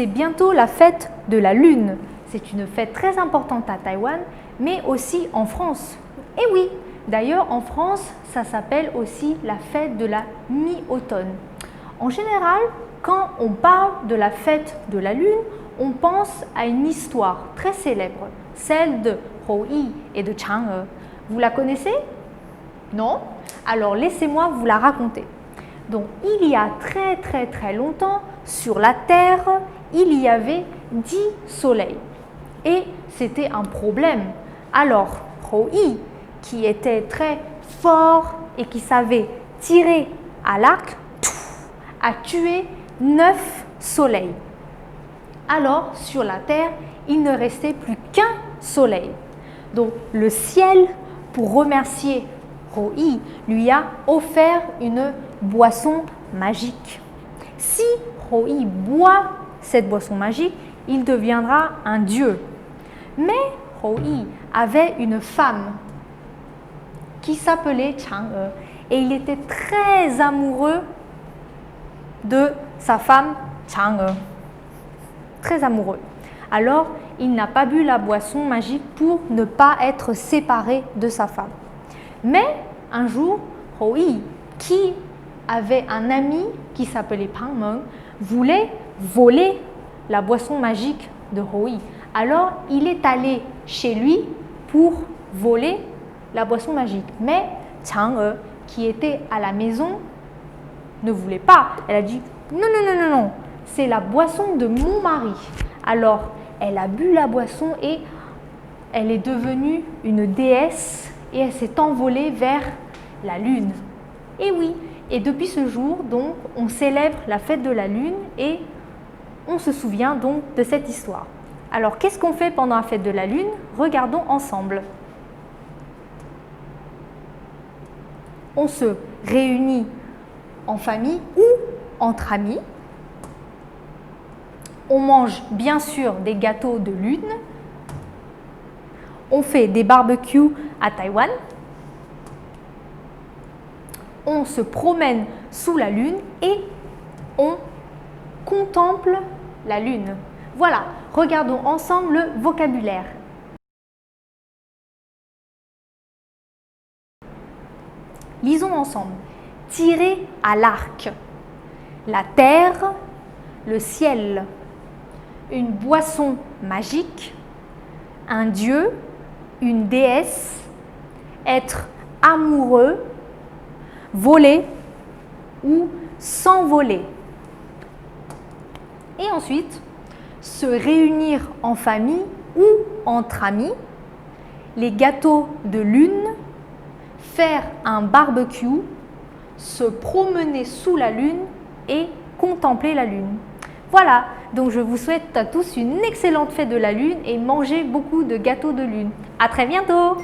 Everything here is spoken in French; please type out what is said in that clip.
c'est bientôt la fête de la Lune. C'est une fête très importante à Taïwan, mais aussi en France. Et oui, d'ailleurs en France, ça s'appelle aussi la fête de la mi-automne. En général, quand on parle de la fête de la Lune, on pense à une histoire très célèbre, celle de Hou Yi et de Chang'e. Vous la connaissez? Non? Alors laissez-moi vous la raconter. Donc il y a très longtemps, sur la Terre, il y avait 10 soleils. Et c'était un problème. Alors Hou Yi, qui était très fort et qui savait tirer à l'arc, a tué 9 soleils. Alors sur la Terre, il ne restait plus qu'un soleil. Donc le ciel, pour remercier Hou Yi, lui a offert une boisson magique. Si Hou Yi boit cette boisson magique, il deviendra un dieu. Mais Hou Yi avait une femme qui s'appelait Chang'e et il était très amoureux de sa femme Chang'e. Très amoureux. Alors, il n'a pas bu la boisson magique pour ne pas être séparé de sa femme. Mais un jour, Hou Yi, qui avait un ami qui s'appelait Pang Meng, voulait voler la boisson magique de Hou Yi. Alors, il est allé chez lui pour voler la boisson magique. Mais Chang'e, qui était à la maison, ne voulait pas. Elle a dit « Non, c'est la boisson de mon mari ». Alors, elle a bu la boisson et elle est devenue une déesse et elle s'est envolée vers la lune. Et oui, et depuis ce jour, donc, on célèbre la fête de la lune et on se souvient donc de cette histoire. Alors, qu'est-ce qu'on fait pendant la fête de la lune? Regardons ensemble. On se réunit en famille ou entre amis. On mange bien sûr des gâteaux de lune. On fait des barbecues à Taïwan. On se promène sous la lune et on contemple la lune. Voilà, regardons ensemble le vocabulaire. Lisons ensemble. Tirer à l'arc. La terre, le ciel. Une boisson magique. Un dieu, une déesse. Être amoureux. Voler ou s'envoler. Et ensuite, se réunir en famille ou entre amis. Les gâteaux de lune. Faire un barbecue, se promener sous la lune et contempler la lune. Voilà, donc je vous souhaite à tous une excellente fête de la lune et mangez beaucoup de gâteaux de lune. À très bientôt!